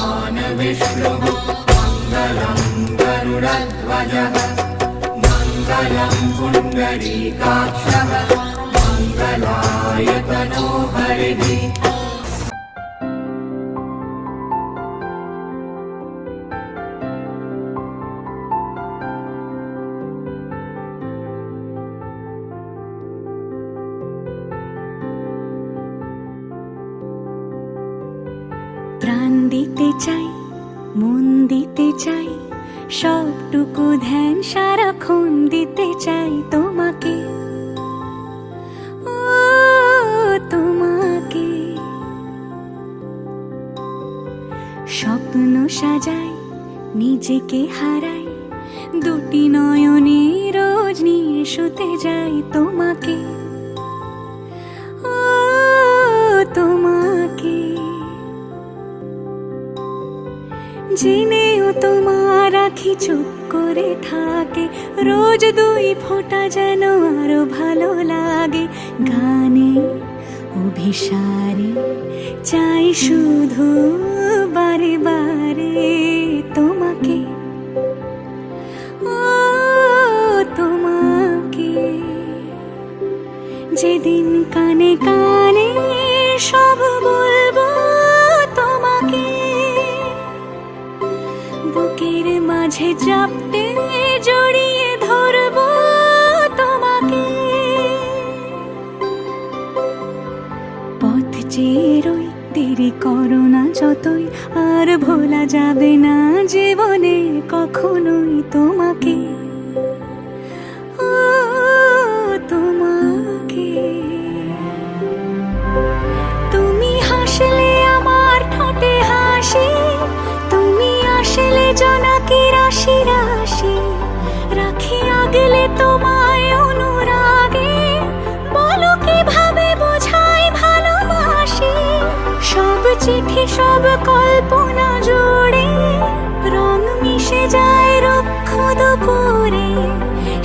भगवान् विष्णुः मङ्गलं गरुडध्वजः मङ्गलं पुण्डरीकाक्षः मङ्गलाय तनो हरिः। প্রাণ দিতে চাই, মন দিতে চাই, সবটুকু ধ্যান সারাক্ষণ দিতে চাই তোমাকে, ও তোমাকে। স্বপ্ন সাজাই, নিজেকে হারাই, দুটি নয়নে রোজ নিয়ে শুতে যাই তোমাকে, ও তোমাকে। জেনেও তোমার আখি চুপ করে থাকে, রোজ দুই ফোঁটা যেন আরো ভালো লাগে। গানে অভিসারে চাই শুধু বারে বারে তোমাকে, ও তোমাকে। যেদিন কানে কানে সব বলবো তোমাকে, বুকের মাঝে চাপতে জড়িয়ে ধরবো তোমাকে। পথ চেয়ে রই, দেরি করো না যতই, আর ভোলা যাবে না জীবনে কখনোই তোমাকে, ও তোমাকে। তুমি হাসলে আমার ঠোঁটে হাসি, তুমি আসলে জোনাকি রাশি রাশি, রাখি আগলে তোমায় অনুরাগে, বলো কিভাবে বোঝাই ভালোবাসি। সব চিঠি সব কল্পনা জুড়ে রং মিশে যায় রুক্ষ দুপুরে,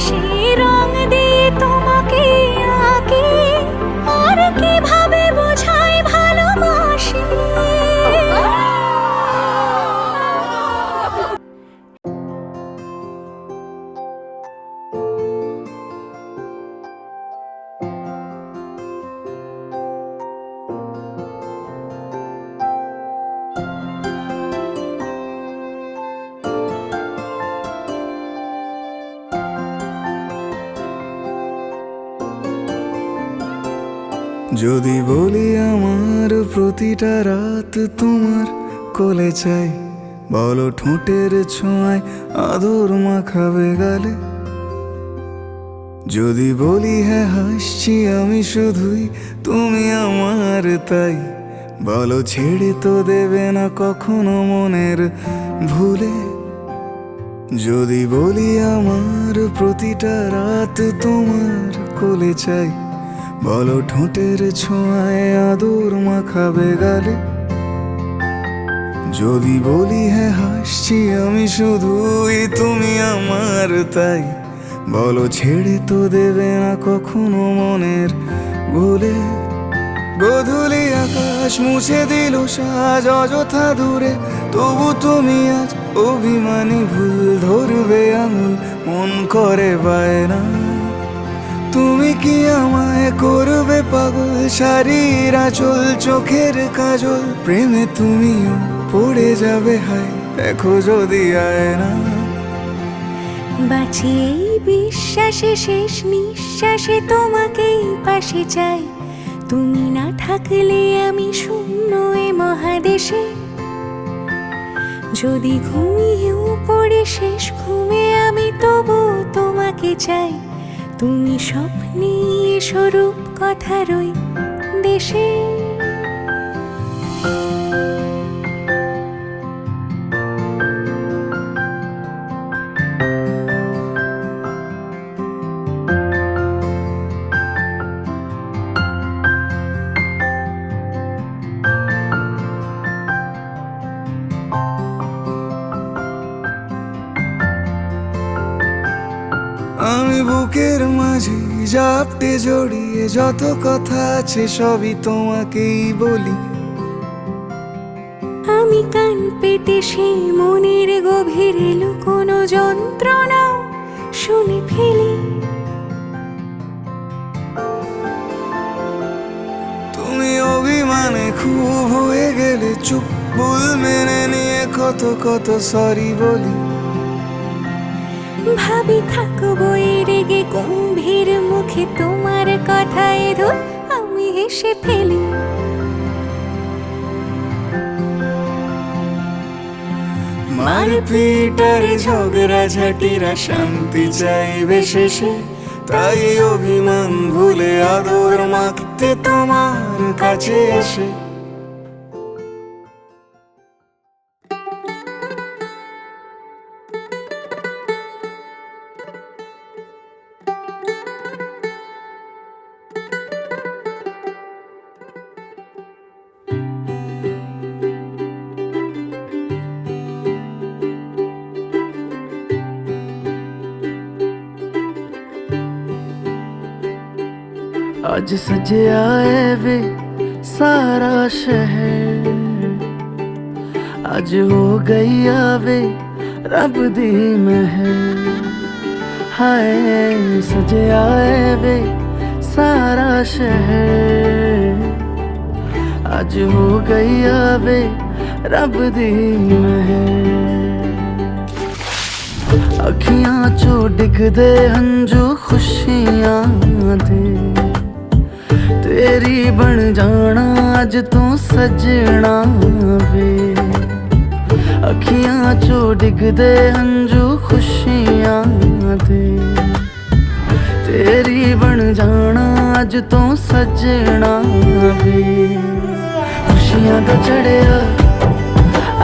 সেই রং দিয়ে তোমাকে আঁকি, আর কিভাবে বোঝাই ভালোবাসি। যদি বলি আমার প্রতিটা রাত তোমার কোলে চাই, বলো ঠোঁটের ছোঁয়ায় আদর মাখাবে গালে। যদি বলি হ্যাঁ হাসছি আমি শুধুই, তুমি আমার তাই, বলো ছেড়ে তো দেবে না কখনো মনের ভুলে। যদি বলি আমার প্রতিটা রাত তোমার কোলে চাই, বলো ঠোঁটের ছোঁয়ায় আদর মাখাবে গালে। যদি বলি হ্যাঁ হাসছি আমি শুধুই, তুমি আমার তাই, বলো ছেড়ে তো দেবে না কখনো মনের ভুলে। গোধূলি আকাশ মুছে দিল সাজ অযথা দূরে, তবু তুমি আজ অভিমানী ভুল ধরবে আঙুল, মন করে বায়না। তুমি কি আমায় করবে পাগল, শাড়ির আঁচল চোখের কাজল, প্রেমে তুমিও পড়ে যাবে হায় দেখো যদি আয়না। বাঁচি এই বিশ্বাসে, শেষ নিঃশ্বাসে তোমাকেই পাশে চাই, তুমি না থাকলে আমি শূন্য এ মহাদেশে। যদি ঘুমিয়েও পড়ে শেষ ঘুমে আমি তবু তোমাকে চাই, তুমি স্বপ্নে স্বরূপ কথার ওই দেশে। আমি বুকের মাঝে জাপটে জড়িয়ে যত কথা আছে সবই তোমাকেই বলি। আমি তুমি কান পেতে সেই মনের গভীরে লুকোনো যন্ত্রণা শুনে ফেলি। তুমি অভিমানে খুব হয়ে গেলে চুপ, ভুল মেনে নিয়ে কত কত সরি বলি। ভাবি থাকবো এই রেগে গম্ভীর মুখে তোমার কথায় ধর আমি হেসে ফেলি। মারপিট আর ঝগড়া ঝাঁটিরা শান্তি চাইবে শেষে, তাই অভিমান ভুলে আদর মাখতে তোমার কাছে এসে। आज सजया है वे सारा शहर, आज हो गई आवे रब दी महर। हाय सजया है वे सारा शहर, आज हो गई आवे रब दी महर। अखियां चो डिगदे हंजू खुशियां दे, तेरी बन जाना अज तू सजना वे। अखियां चो डिगदे हंजू खुशियां दे, तेरी बन जाना अज तू सजना वे। खुशियां दा चढ़िया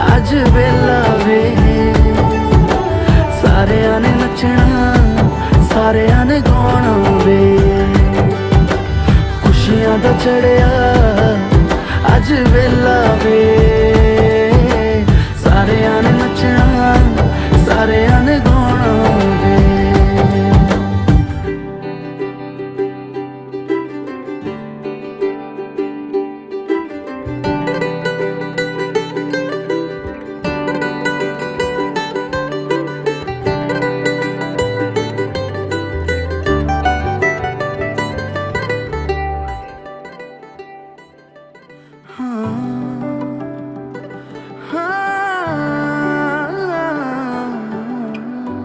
अज वेला वे, सारेयां ने नचना सारेयां ने गाना वे। खुशियां दा चढ़िया अज वेला वे, सारेयां ने नचना सारेयां ने गाना वे।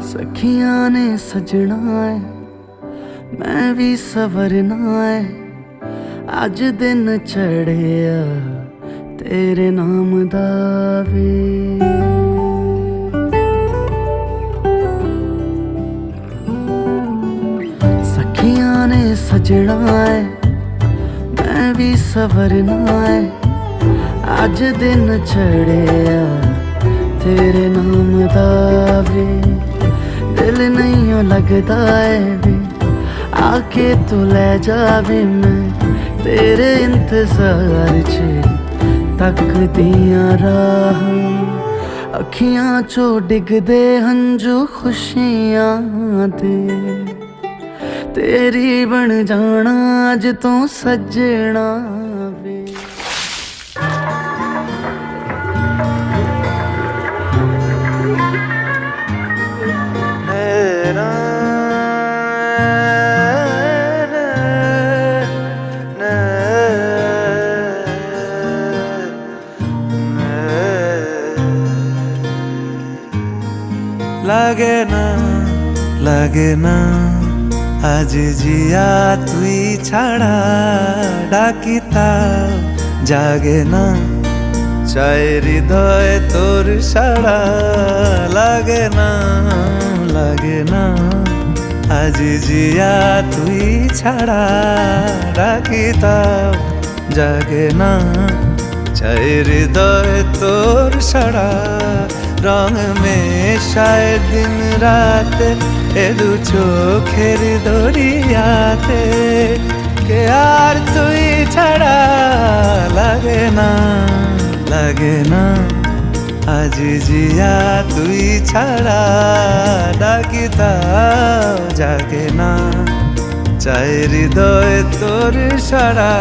सखियां ने सजना है मैं भी सवरना है, अज दिन चढ़िया तेरे नाम दा वे। सखियां ने सजना है मैं भी सवरना है, अज दिन चढ़िया तेरे नाम दा वे। दिल नहीं लगता है वे आके तू ले जावे, मैं तेरे इंतजार च तक दिया राह। अखियां चो डिगदे हंजू खुशियां दे, तेरी बन जाना अज तू सजना वे। লাগে না আজ জিয়া তুই ছাড়া, ডাকিতা জাগে না চাই হৃদয় তোর সাড়া। লাগে না আজ জিয়া তুই ছাড়া, ডাকিতা জাগে না চাই হৃদয় তোর সাড়া। রং মেশায় দিন রাতে এ দু চোখের দরিয়াতে, কে আর তুই ছাড়া। লাগে না আজ জিয়া তুই ছাড়া, ডাকিতা জাগে না চাই হৃদয় তোর সাড়া।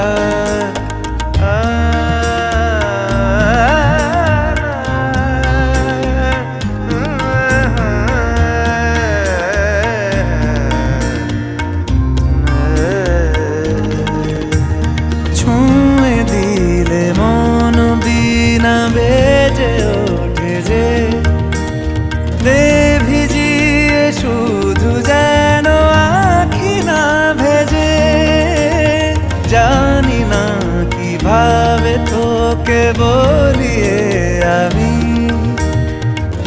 বলিয়ে আমি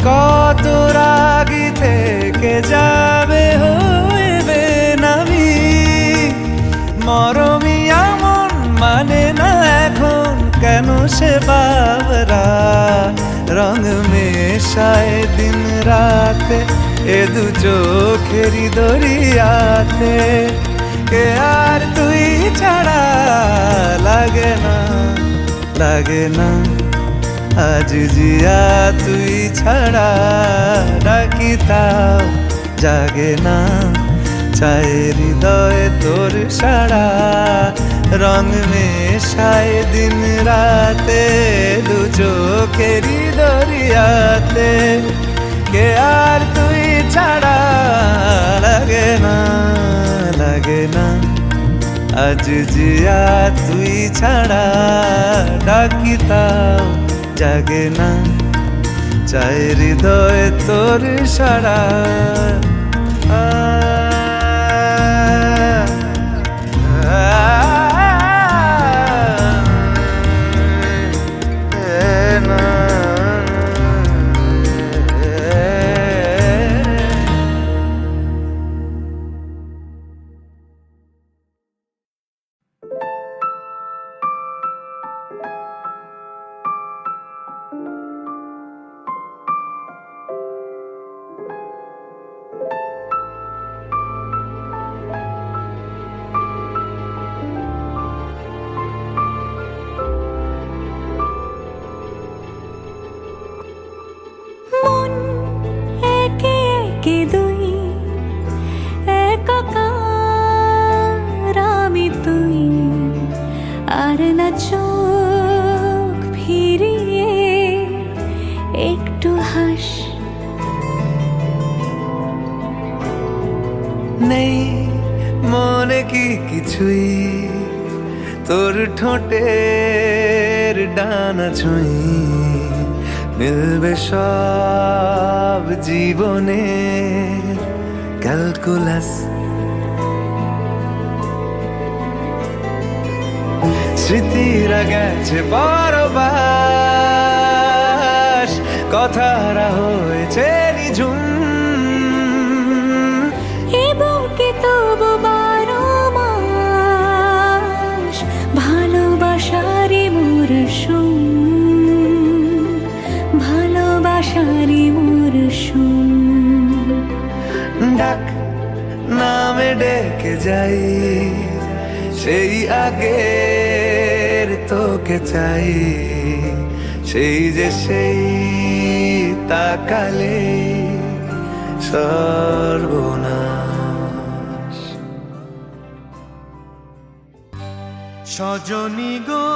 কত রাগি থেকে যাবে হইবে নামি মরমি এমন মানে না এখন কেন সে বাবরা রং মেশায় দিন রাতে এ দু চোখেরই দরিয়াতে কে আর তুই ছাড়া লাগে না লাগে না আজ জিয়া তুই ছাড়া ডাকি তাও জাগে না চায় হৃদয় তোর সারা রং মেশায় দিন রাতে দু চোখেরই দরিয়াতে কে আর তুই ছাড়া লাগে না লাগে না আজ জিয়া তুই ছাড়া ডাকি তাও জাগে না চায় হৃদয় তোর সারা মন একে একে দুই একাকার আমি তুই আর না চোখ ফিরিয়ে একটু হাস নেই মনে কি কিছুই তোর ঠোঁটের ডানা ছুঁই মিলবে সব জীবনে ক্যালকুলাস স্মৃতিরা গেছে পরবাস কথারা হয়েছে নিঝুম এ বুকে তবু 12 মাস ভালোবাসারই মরশুম ভালোবাসারই মরশুম ডাক নামে ডেকে যাই সেই আগের তোকে চাই সেই যে সেই তাকালে সর্বনাশ সজনী গো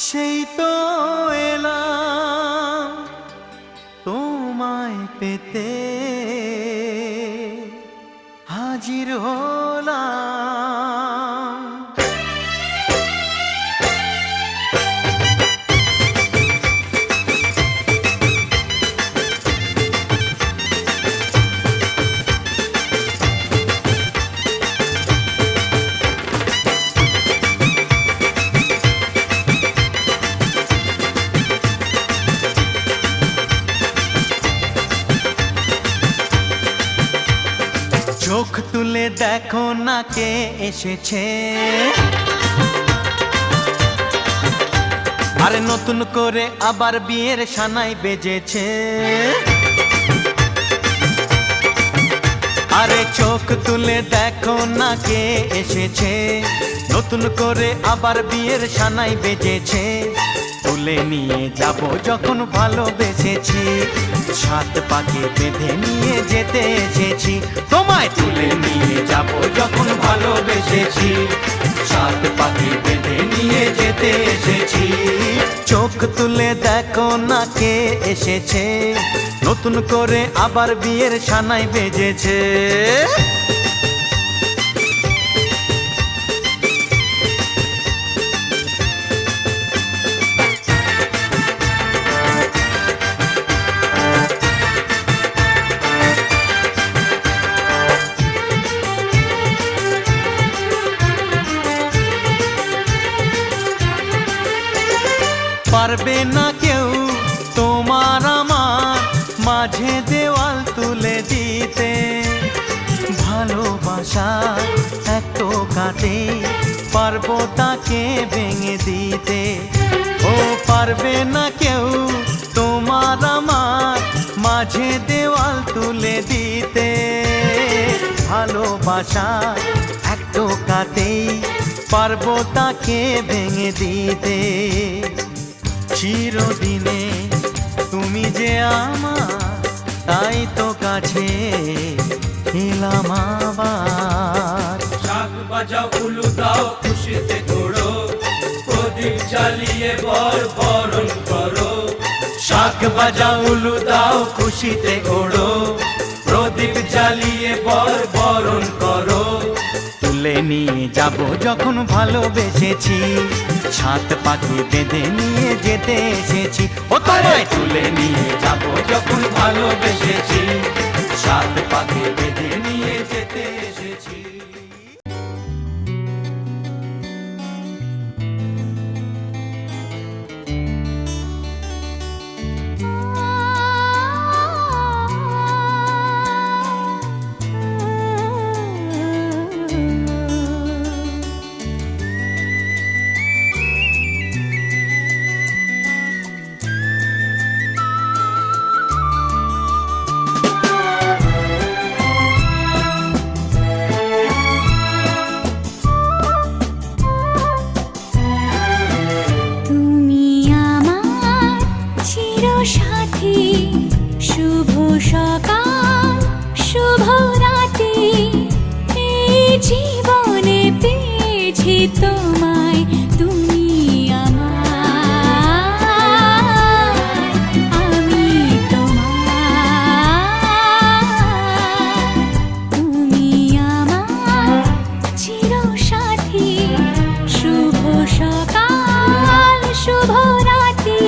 সেই তো এলাম তোমায় পেতে হাজির হলাম চোখ তুলে দেখো না কে এসেছে আরে নতুন করে আবার বিয়ের সানাই বেজেছে আরে চোখ তুলে দেখো না কে এসেছে নতুন করে আবার বিয়ের সানাই বেজেছে তুলে নিয়ে যাব যখন ভালোবেসেছি সাত পাকে বেঁধে নিয়ে যেতে এসেছি তোমায় তুলে নিয়ে যাব যখন ভালোবেসেছি সাত পাকে বেঁধে নিয়ে যেতে এসেছি চোখ তুলে দেখো না কে এসেছে নতুন করে আবার বিয়ের সানাই বেজেছে পারবে না কেউ তোমার আমার মাঝে দেওয়াল তুলে দিতে। ভালোবাসা এক টোকাতে পারবো তাকে ভেঙে দিতে। ও পারবে না কেউ তোমার আমার মাঝে দেওয়াল তুলে দিতে। ভালোবাসা এক টোকাতেই পারবো তাকে ভেঙে দিতে। চিরদিনে তুমি যে আমার, তাই তো কাছে এলাম আবার। শাক বাজাও উলু দাও খুশিতে ঘোড়ো, প্রদীপ জ্বালিয়ে বর বরণ করো। শাক বাজাও উলু দাও খুশিতে ওড়ো, প্রদীপ জ্বালিয়ে বর বরণ করো। তুলে নিয়ে যাব যখন ভালোবেসেছি, সাত পাখি বেঁধে নিয়ে যেতে এসেছি। ও তোমায় তুলে নিয়ে যাব যখন ভালোবেসেছি, সাত পাখি বেঁধে নিয়ে যেতে এসেছি। তুমি আমার চিরসাথী, শুভ সকাল শুভ রাতি। এই জীবনে পেয়েছি তোমায়, তুমি আমার, আমি তোমার। তুমি আমার চিরসাথী, শুভ সকাল শুভ রাতি।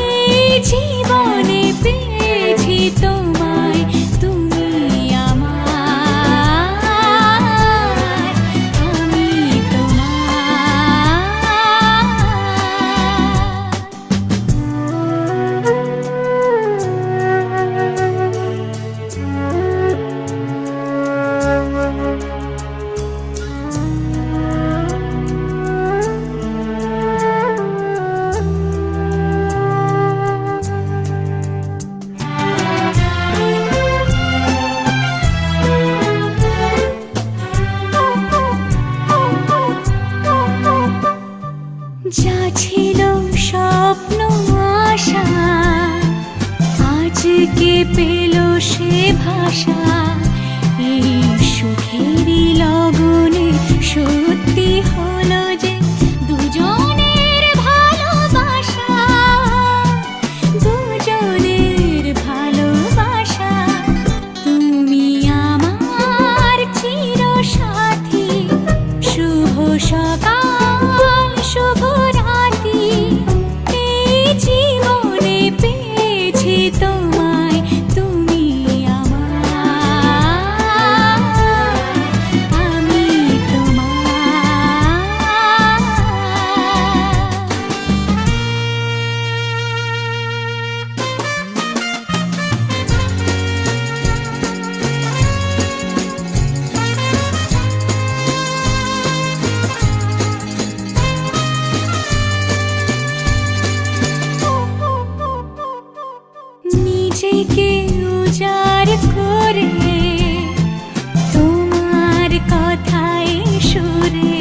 এই জীবনে পেয়েছি তোমায়, তুমি আমার, আমি যা ছিল স্বপ্ন আশা, আজকে পেল সে ভাষা। এই সুখেরই লগনে সত্যি হলো যে দুজনের ভালোবাসা, দুজনের ভালোবাসা। তুমি আমার চিরসাথী, শুভ সকাল শুভ রাতি। এই জীবনে পেয়েছি তোমায়, তুমি আমার, আমি নিজেকে উজাড় করে তোমার কথায় সুরে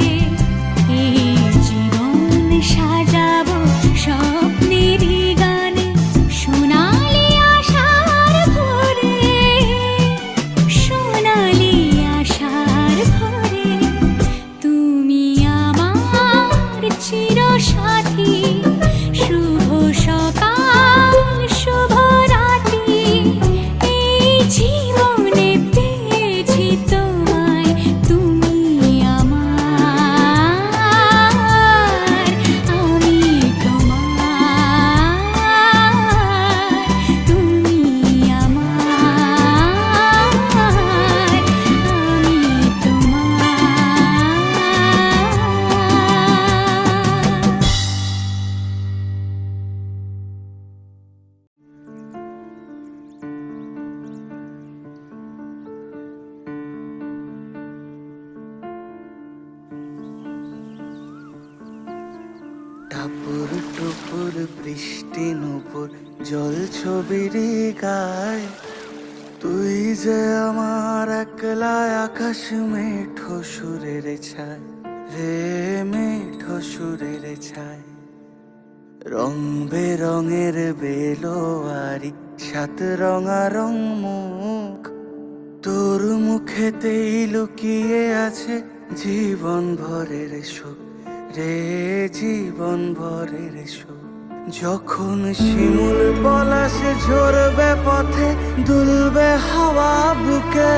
এই জীবন সাজাবো স্বপ্নেরই গানে। সোনালি আশার ভোরে, সোনালি আশার ভোরে। তুমি আমার চিরসাথী, শুভ সকাল শুভ রাতি। এই জীবনে পেয়েছি তোমায়, তুমি আমার, ঠাকুর টুকুর বৃষ্টি নুপুর জল ছবির গায়, তুই যে আমার একলা আকাশ মেঠো সুরের ছায় রে, মেঠো সুরের ছায়। রং বেরঙের বেলোয়ারি সাত রঙা রং মুখ, তোর মুখেতেই লুকিয়ে আছে জীবন ভরের সুখ রে, জীবন ভরের সুখ। যখন শিমুল পলাশে ঝরবে পথে দুলবে হাওয়া বুকে,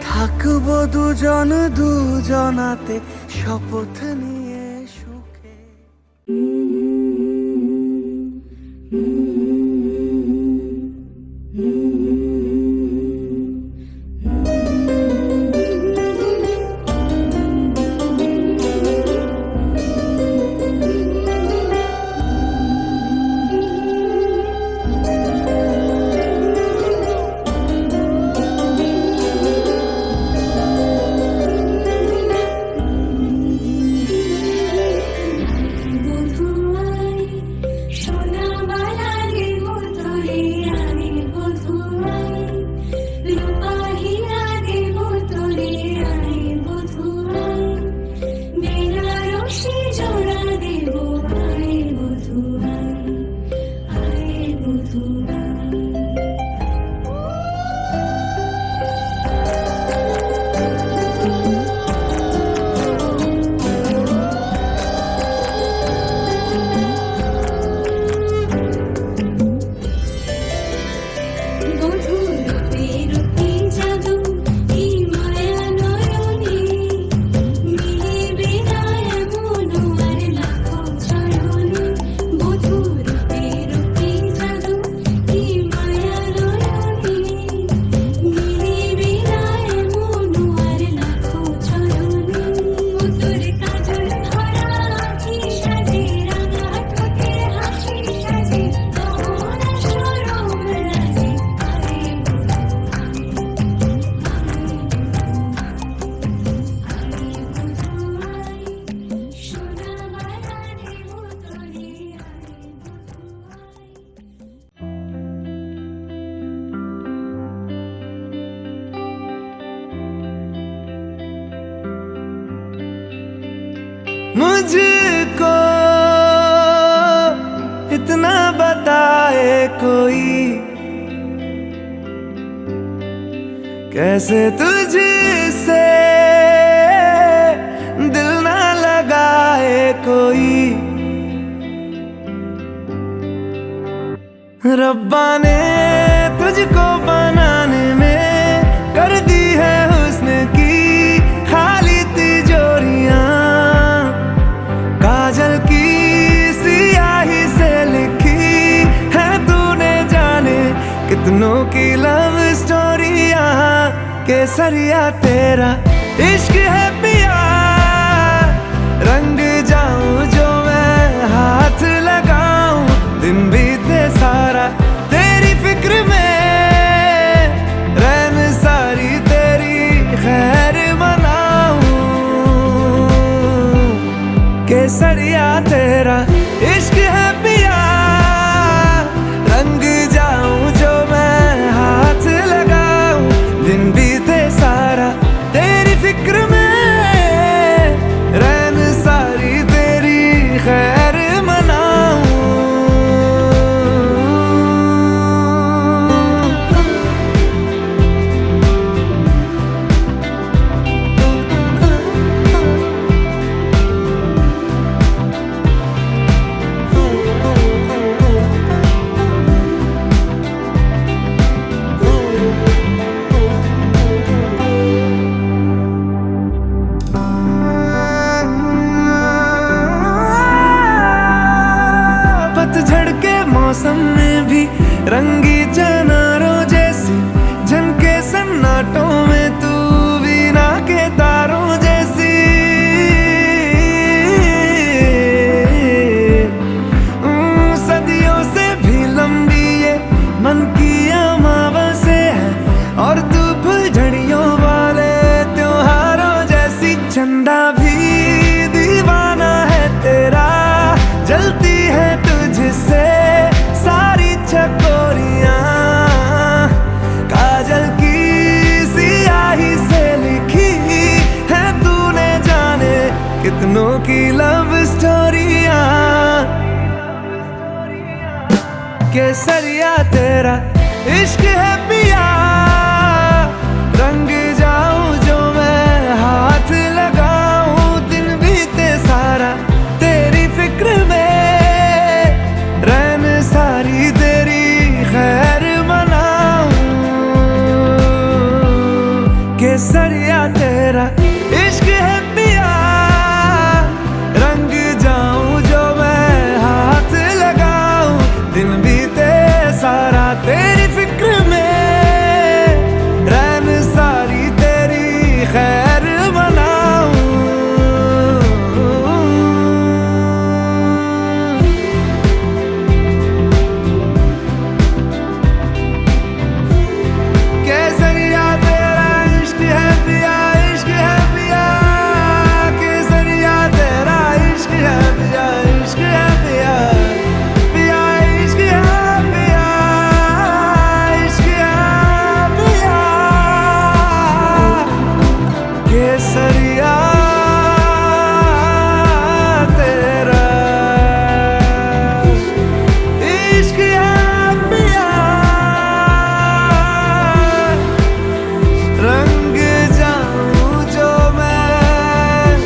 থাকবো দুজন দুজনাতে শপথ নিয়ে সুখে। मुझको इतना बताए कोई, कैसे तुझसे दिल ना लगाए कोई। रब्बा ने तुझको बनाने में कर दी है हुस्न की खाली तिजोरियां, काजल की सियाही से लिखी है तूने जाने कितनों की लव स्टोरियां। केसरिया तेरा इश्क है पिया, रंग जाऊं जो मैं हाथ लगाऊं, दिन बीते सारा तेरी फिक्र में, रैन सारी तेरी खैर मनाऊं। केसरिया तेरा इश्क है पिया, रंग जाऊं जो मैं हाथ लगाऊं, दिन बीते सारा तेरी फिक्र में, रैन सारी तेरी खैर मनाऊं। पतझड़ के मौसम में भी रंगी चनारों जैसी झनके सन्नाटों में, तू वीणा के तारों जैसी। सदियों से भी लंबी ये मन की अमावस्या है, और तू फुलझड़ियों वाले त्योहारों जैसी। चंदा भी दीवाना है तेरा, कितनों की लव स्टोरिया, केसरिया तेरा इश्क है पिया। रंग जाऊं जो मैं हाथ लगाऊं, दिन बीते सारा तेरी फिक्र में, रैन सारी तेरी खैर मनाऊं। केसरिया तेरा इश्क है पिया, रंग जाऊं जो मैं हाथ लगाऊं, दिन बीते सारा तेरी फिक्र में, रैन सारी तेरी खैर मनाऊं। केसरिया तेरा इश्क है पिया, इश्क है पिया। केसरिया तेरा इश्क है पिया, इश्क है पिया। पिया इश्क है पिया, इश्क है पिया। केसरिया तेरा इश्क है पिया, रंग जाऊं जो मैं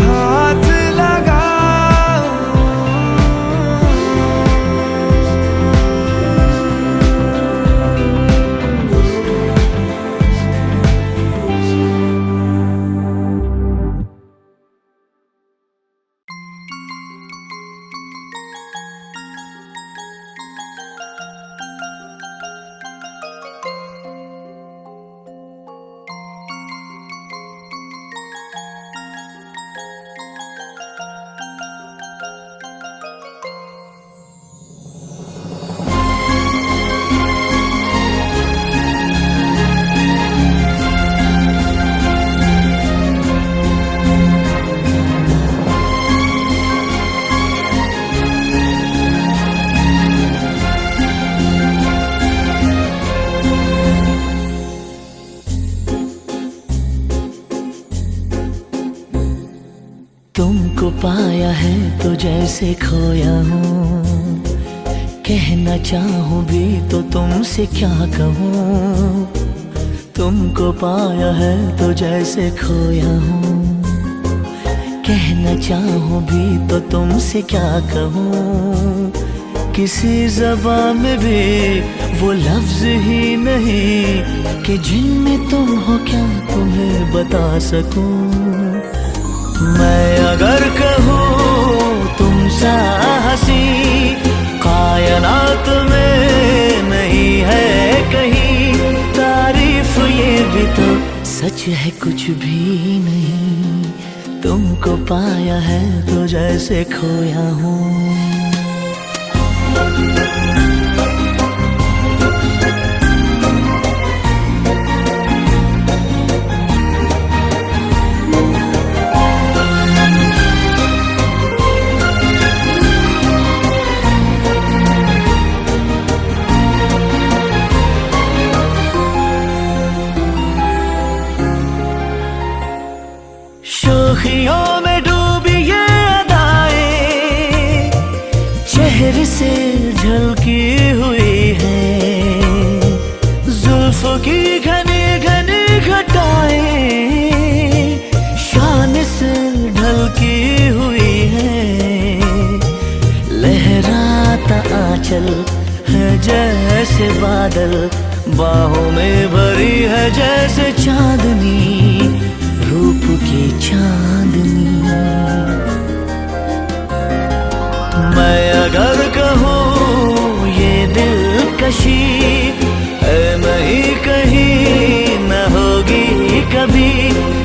हाथ लगाऊं। तुमको पाया है तो जैसे खोया हूँ, कहना चाहूँ भी तो तुमसे क्या कहूँ। तुमको पाया है तो जैसे खोया हूँ, कहना चाहूँ भी तो तुमसे क्या कहूँ। किसी ज़बान में भी वो लफ्ज़ ही नहीं कि जिनमें तुम हो क्या तुम्हें बता सकूँ। मैं अगर कहूँ तुम सा हंसी कायनात में नहीं है कहीं, तारीफ ये भी तो सच है कुछ भी नहीं। तुमको पाया है तो जैसे खोया हूँ। शोखियों में डूबी ये अदाएं चेहरे से झलकी हुई है, जुल्फों की घनी घनी घटाएं शान से ढलकी हुई है। लहराता आंचल है जैसे बादल, बाहों में भरी है जैसे चांदनी, रूप की चांदनी। मैं अगर कहूँ ये दिलकशी है नहीं कहीं न होगी कभी,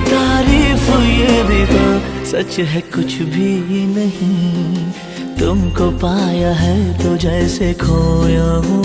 तारीफ ये भी तो सच है कुछ भी नहीं। तुमको पाया है तो जैसे खोया हूँ।